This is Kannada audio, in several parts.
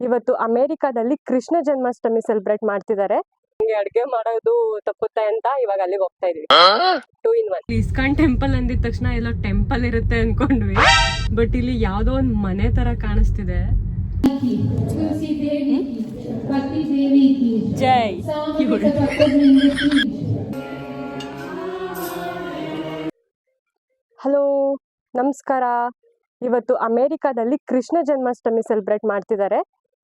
ಇವತ್ತು ಅಮೆರಿಕಾದಲ್ಲಿ ಕೃಷ್ಣ ಜನ್ಮಾಷ್ಟಮಿ ಸೆಲೆಬ್ರೇಟ್ ಮಾಡ್ತಿದ್ದಾರೆ. ಅಡ್ಗೆ ಮಾಡೋದು ತಪ್ಪುತ್ತೆ ಅಂತ ಇವಾಗ ಅಲ್ಲಿಗೆ ಹೋಗ್ತಾ ಇದೀವಿ. 2 in 1. ಇಸ್ಕಾನ್ ಟೆಂಪಲ್ ಅಂದಿದ ತಕ್ಷಣ ಎಲ್ಲೋ ಟೆಂಪಲ್ ಇರುತ್ತೆ ಅನ್ಕೊಂಡ್ವಿ, ಬಟ್ ಇಲ್ಲಿ ಯಾವ್ದೋ ಒಂದ್ ಮನೆ ತರ ಕಾಣಿಸ್ತಿದೆ. ಜೈ. ಹಲೋ, ನಮಸ್ಕಾರ. ಇವತ್ತು ಅಮೆರಿಕಾದಲ್ಲಿ ಕೃಷ್ಣ ಜನ್ಮಾಷ್ಟಮಿ ಸೆಲೆಬ್ರೇಟ್ ಮಾಡ್ತಿದ್ದಾರೆ.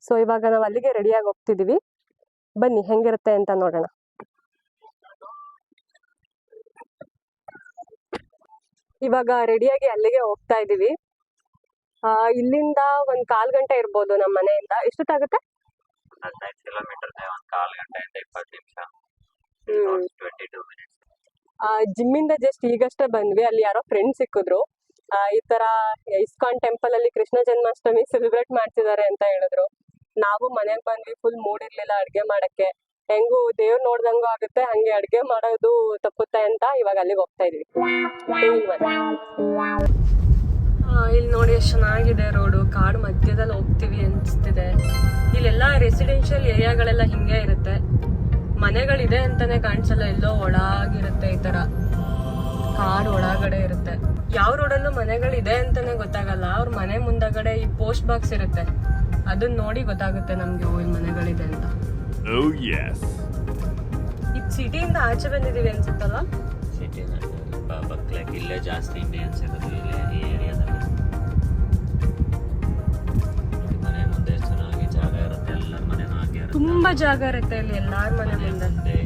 ಸೊ ಇವಾಗ ನಾವು ಅಲ್ಲಿಗೆ ರೆಡಿಯಾಗಿ ಹೋಗ್ತಿದೀವಿ. ಬನ್ನಿ ಹೆಂಗಿರುತ್ತೆ ಅಂತ ನೋಡೋಣ. ಇವಾಗ ರೆಡಿಯಾಗಿ ಅಲ್ಲಿಗೆ ಹೋಗ್ತಾ ಇದೀವಿ. ಇಲ್ಲಿಂದ 1/4 ಗಂಟೆ ಇರ್ಬೋದು ನಮ್ಮ ಮನೆಯಿಂದ. ಎಷ್ಟೊತ್ತಾಗುತ್ತೆ? 15 ಕಿಲೋಮೀಟರ್. 1/4 ಗಂಟೆಯಿಂದ 20 ನಿಮಿಷ. 22 ಮಿನಿಟ್ಸ್. ಜಿಮ್ಮಿಂದ ಜಸ್ಟ್ ಈಗಷ್ಟೇ ಬಂದ್ವಿ. ಅಲ್ಲಿ ಯಾರೋ ಫ್ರೆಂಡ್ ಸಿಕ್ಕಿದ್ರು. ಈ ತರ ಇಸ್ಕಾನ್ ಟೆಂಪಲ್ ಅಲ್ಲಿ ಕೃಷ್ಣ ಜನ್ಮಾಷ್ಟಮಿ ಸೆಲೆಬ್ರೇಟ್ ಮಾಡ್ತಿದ್ದಾರೆ ಅಂತ ಹೇಳಿದ್ರು. ನಾವು ಮನೆಗೆ ಬಂದ್ವಿ. ಫುಲ್ ಮೂಡ್ ಇರ್ಲಿಲ್ಲ ಅಡ್ಗೆ ಮಾಡಕ್ಕೆ. ಹೆಂಗು ದೇವ್ರು ನೋಡ್ದಂಗೂ ಆಗುತ್ತೆ, ಹಂಗೆ ಅಡ್ಗೆ ಮಾಡೋದು ತಪ್ಪುತ್ತೆ ಅಂತ ಇವಾಗ ಅಲ್ಲಿಗೆ ಹೋಗ್ತಾ ಇದೀವಿ. 2 in 1. ಇಲ್ಲಿ ನೋಡಿ ಎಷ್ಟು ಚೆನ್ನಾಗಿದೆ ರೋಡು. ಕಾಡು ಮಧ್ಯದಲ್ಲಿ ಹೋಗ್ತೀವಿ ಅನಿಸ್ತಿದೆ. ಇಲ್ಲೆಲ್ಲ ರೆಸಿಡೆನ್ಷಿಯಲ್ ಏರಿಯಾಗಳೆಲ್ಲ ಹಿಂಗೆ ಇರುತ್ತೆ. ಮನೆಗಳಿದೆ ಅಂತಾನೆ ಕಾಣಿಸಲ್ಲ, ಎಲ್ಲೋ ಒಳಗಿರುತ್ತೆ. ಈ ತರ ಕಾಡು ಒಳಗಡೆ ಇರುತ್ತೆ. ಯಾವ ರೋಡಲ್ಲೂ ಮನೆಗಳಿದೆ ಅಂತಾನೆ ಗೊತ್ತಾಗಲ್ಲ. ಅವ್ರ ಮನೆ ಮುಂದಗಡೆ ಈ ಪೋಸ್ಟ್ ಬಾಕ್ಸ್ ಇರುತ್ತೆ, ಅದನ್ನ ನೋಡಿ ಗೊತ್ತಾಗುತ್ತೆ ನಮ್ಗೆ ಇಲ್ಲಿ ಮನೆಗಳಿದೆ ಅಂತ. ಇದು ಸಿಟಿಯಿಂದ ಆಚೆ ಬಂದಿದೀವಿ ಅನ್ಸುತ್ತಲ್ಲ. ಸಿಟಿನಲ್ಲಿ ಇಲ್ಲೇ ಜಾಸ್ತಿ ಇಂಡಿಯನ್ಸ್ ಇರೋದು ಈ ಏರಿಯಾದಲ್ಲಿ. ಮನೆ ಮುಂದೆ ಚೆನ್ನಾಗಿ ಜಾಗ ಇರುತ್ತೆ, ಎಲ್ಲರ ಮನೆ ಹಾಗೆ ಇರುತ್ತೆ. ತುಂಬಾ ಜಾಗ ಇರುತ್ತೆ ಇಲ್ಲಿ ಎಲ್ಲಾರ ಮನೆ ಮುಂದೆ.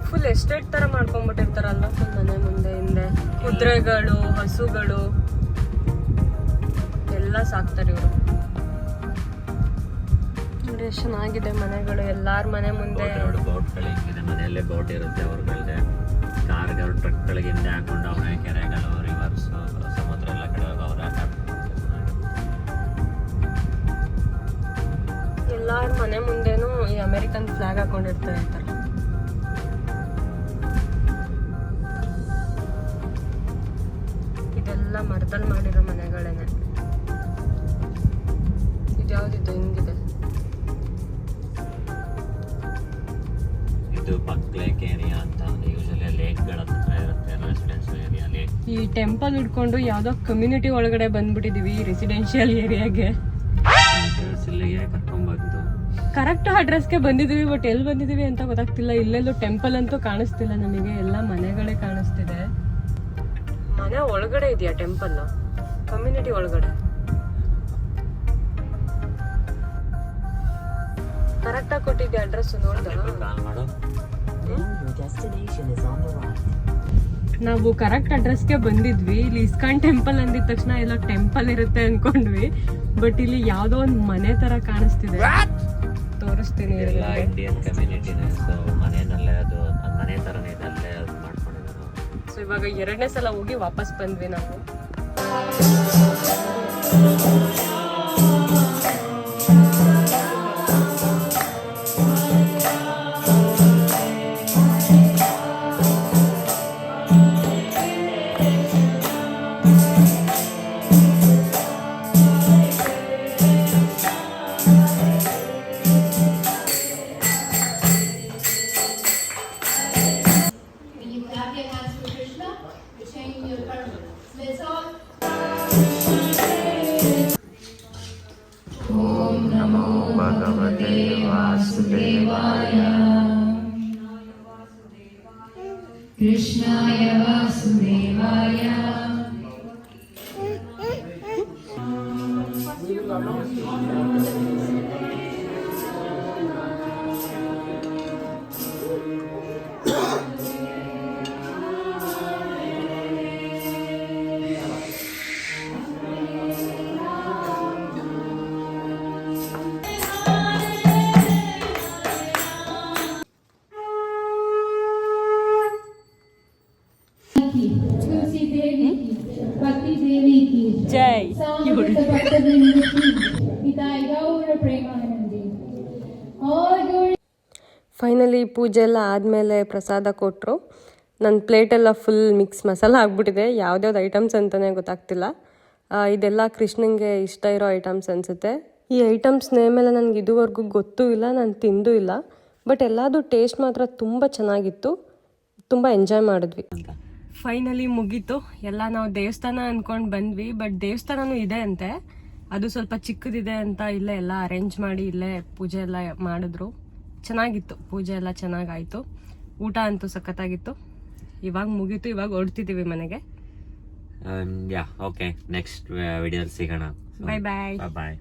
ಫುಲ್ ಎಸ್ಟೇಟ್ ತರ ಮಾಡ್ಕೊಂಡ್ಬಿಟ್ಟಿರ್ತಾರಲ್ವ, ಫುಲ್ ಮನೆ ಮುಂದೆ ಹಿಂದೆ ಕುದುರೆಗಳು, ಹಸುಗಳು ಎಲ್ಲ ಸಾಕ್ತಾರೆ ಇವರು. ನೋಡಿ ಎಷ್ಟು ಚೆನ್ನಾಗಿದೆ ಮನೆಗಳು ಎಲ್ಲಾರ ಮನೆ ಮುಂದೆ. ಬೋಟ್ಗಳಿದೆ, ಮನೆಯಲ್ಲೇ ಬೋಟ್ ಇರುತ್ತೆ ಅವ್ರಗಳದೆ. ಕಾರ್ಗಳು, ಟ್ರಕ್ಗಳಿಗೆ ಹಿಂದೆ ಹಾಕೊಂಡು ಅವರೇ ಕೆರೆಗಳು, ರಿವರ್ಸ್, ಸಮುದ್ರ ಎಲ್ಲ ಕಡೆ ಅವ್ರ ಎಲ್ಲಾರ ಮನೆ ಮುಂದೆನೂ ಈ ಅಮೆರಿಕನ್ ಫ್ಲಾಗ್ ಹಾಕೊಂಡಿರ್ತಾರೆ ಈ ತರ. ಇದೆಲ್ಲ ಮರದಲ್ಲಿ ಮಾಡಿರೋ ಮನೆಗಳೇನೆ. ಇದ್ಯಾವ್ದಿದ್ದು ಹಿಂಗಿದೆ? ಇದು ಬಕ್ ಲೇಕ್ ಏರಿಯಾ ಅಂತ. ಯೂಶಲಿ ಲೇಕ್ಗಳ ಹತ್ರ ಇರುತ್ತೆ ರೆಸಿಡೆನ್ಷಿಯಲ್ ಏರಿಯಾ. ಈ ಟೆಂಪಲ್ ಹುಡ್ಕೊಂಡು ಯಾವ್ದೋ ಕಮ್ಯುನಿಟಿ ಒಳಗಡೆ ಬಂದ್ಬಿಟ್ಟಿದೀವಿ ರೆಸಿಡೆನ್ಷಿಯಲ್ ಏರಿಯಾಗೆ. ಇಲ್ಲಿಗೆ ಕರ್ಕೊಂಡ್ಬಂದು ಕರೆಕ್ಟ್ ಅಡ್ರೆಸ್ಗೆ ಬಂದಿದೀವಿ, ಬಟ್ ಎಲ್ಲಿ ಬಂದಿದೀವಿ ಅಂತ ಗೊತ್ತಾಗ್ತಿಲ್ಲ. ಇಲ್ಲೆಲ್ಲೂ ಟೆಂಪಲ್ ಅಂತೂ ಕಾಣಿಸ್ತಿಲ್ಲ ನಮಗೆ, ಎಲ್ಲ ಮನೆಗಳೇ ಕಾಣಿಸ್ತಿದೆ. ಮನೆ ಒಳಗಡೆ ಇದೆಯಾ ಟೆಂಪಲ್? ಕಮ್ಯುನಿಟಿ ಒಳಗಡೆ ಕರೆಕ್ಟ್ ಆಗಿ ಕೊಟ್ಟಿದ್ದೆ ಅಡ್ರೆಸ್ ನೋಡ್ದ? ನಾವು ಕರೆಕ್ಟ್ ಅಡ್ರೆಸ್ಗೆ ಬಂದಿದ್ವಿ. ಇಲ್ಲಿ ಇಸ್ಕಾನ್ ಟೆಂಪಲ್ ಅಂದಿದ ತಕ್ಷಣ ಎಲ್ಲ ಟೆಂಪಲ್ ಇರುತ್ತೆ ಅನ್ಕೊಂಡ್ವಿ, ಬಟ್ ಇಲ್ಲಿ ಯಾವ್ದೋ ಒಂದ್ ಮನೆ ತರ ಕಾಣಿಸ್ತಿದೆ. ತೋರಿಸ್ತೀನಿ. ಎಲ್ಲ ಇಂಡಿಯನ್ ಕಮ್ಯುನಿಟಿನೇ. ಸೊ ಮನೆಯಲ್ಲೇ ಅದು ಮನೆ ತರನೇ ಇದೆ, ಅಲ್ಲೇ ಅದು ಮಾಡ್ಕೊಂಡಿದ್ದಾರೆ. ಸೊ ಇವಾಗ 2ನೇ ಸಲ ಹೋಗಿ ವಾಪಸ್ ಬಂದ್ವಿ ನಾವು. ಓಂ ನಮೋ ಭಗವತೆ ವಾಸುದೇವಾಯ. ಕೃಷ್ಣಾಯ ವಾಸುದೇವಾಯ. ಫೈನಲಿ ಪೂಜೆ ಎಲ್ಲ ಆದಮೇಲೆ ಪ್ರಸಾದ ಕೊಟ್ಟರು. ನನ್ನ ಪ್ಲೇಟೆಲ್ಲ ಫುಲ್ ಮಿಕ್ಸ್ ಮಸಾಲ ಆಗಿಬಿಟ್ಟಿದೆ, ಯಾವ್ದ್ಯಾವ್ದು ಐಟಮ್ಸ್ ಅಂತಲೇ ಗೊತ್ತಾಗ್ತಿಲ್ಲ. ಇದೆಲ್ಲ ಕೃಷ್ಣಂಗೆ ಇಷ್ಟ ಇರೋ ಐಟಮ್ಸ್ ಅನಿಸುತ್ತೆ. ಈ ಐಟಮ್ಸ್ ನೇಮೆಲ್ಲ ನನಗೆ ಇದುವರೆಗೂ ಗೊತ್ತೂ ಇಲ್ಲ, ನಾನು ತಿಂದೂ ಇಲ್ಲ. ಬಟ್ ಎಲ್ಲದು ಟೇಸ್ಟ್ ಮಾತ್ರ ತುಂಬ ಚೆನ್ನಾಗಿತ್ತು, ತುಂಬ ಎಂಜಾಯ್ ಮಾಡಿದ್ವಿ. ಫೈನಲಿ ಮುಗೀತು ಎಲ್ಲ. ನಾವು ದೇವಸ್ಥಾನ ಅಂದ್ಕೊಂಡು ಬಂದ್ವಿ, ಬಟ್ ದೇವಸ್ಥಾನನೂ ಇದೆ ಅಂತೆ, ಅದು ಸ್ವಲ್ಪ ಚಿಕ್ಕದಿದೆ ಅಂತ ಇಲ್ಲೇ ಎಲ್ಲ ಅರೇಂಜ್ ಮಾಡಿ ಇಲ್ಲೇ ಪೂಜೆ ಎಲ್ಲ ಮಾಡಿದ್ರು. ಚೆನ್ನಾಗಿತ್ತು, ಪೂಜೆ ಎಲ್ಲ ಚೆನ್ನಾಗಾಯಿತು. ಊಟ ಅಂತೂ ಸಖತ್ತಾಗಿತ್ತು. ಇವಾಗ ಮುಗೀತು, ಇವಾಗ ಹೊರಡ್ತಿದ್ದೀವಿ ಮನೆಗೆ. ಓಕೆ, ನೆಕ್ಸ್ಟ್ ವಿಡಿಯೋದಲ್ಲಿ ಸಿಗೋಣ. ಬಾಯ್ ಬಾಯ್. ಬಾಯ್.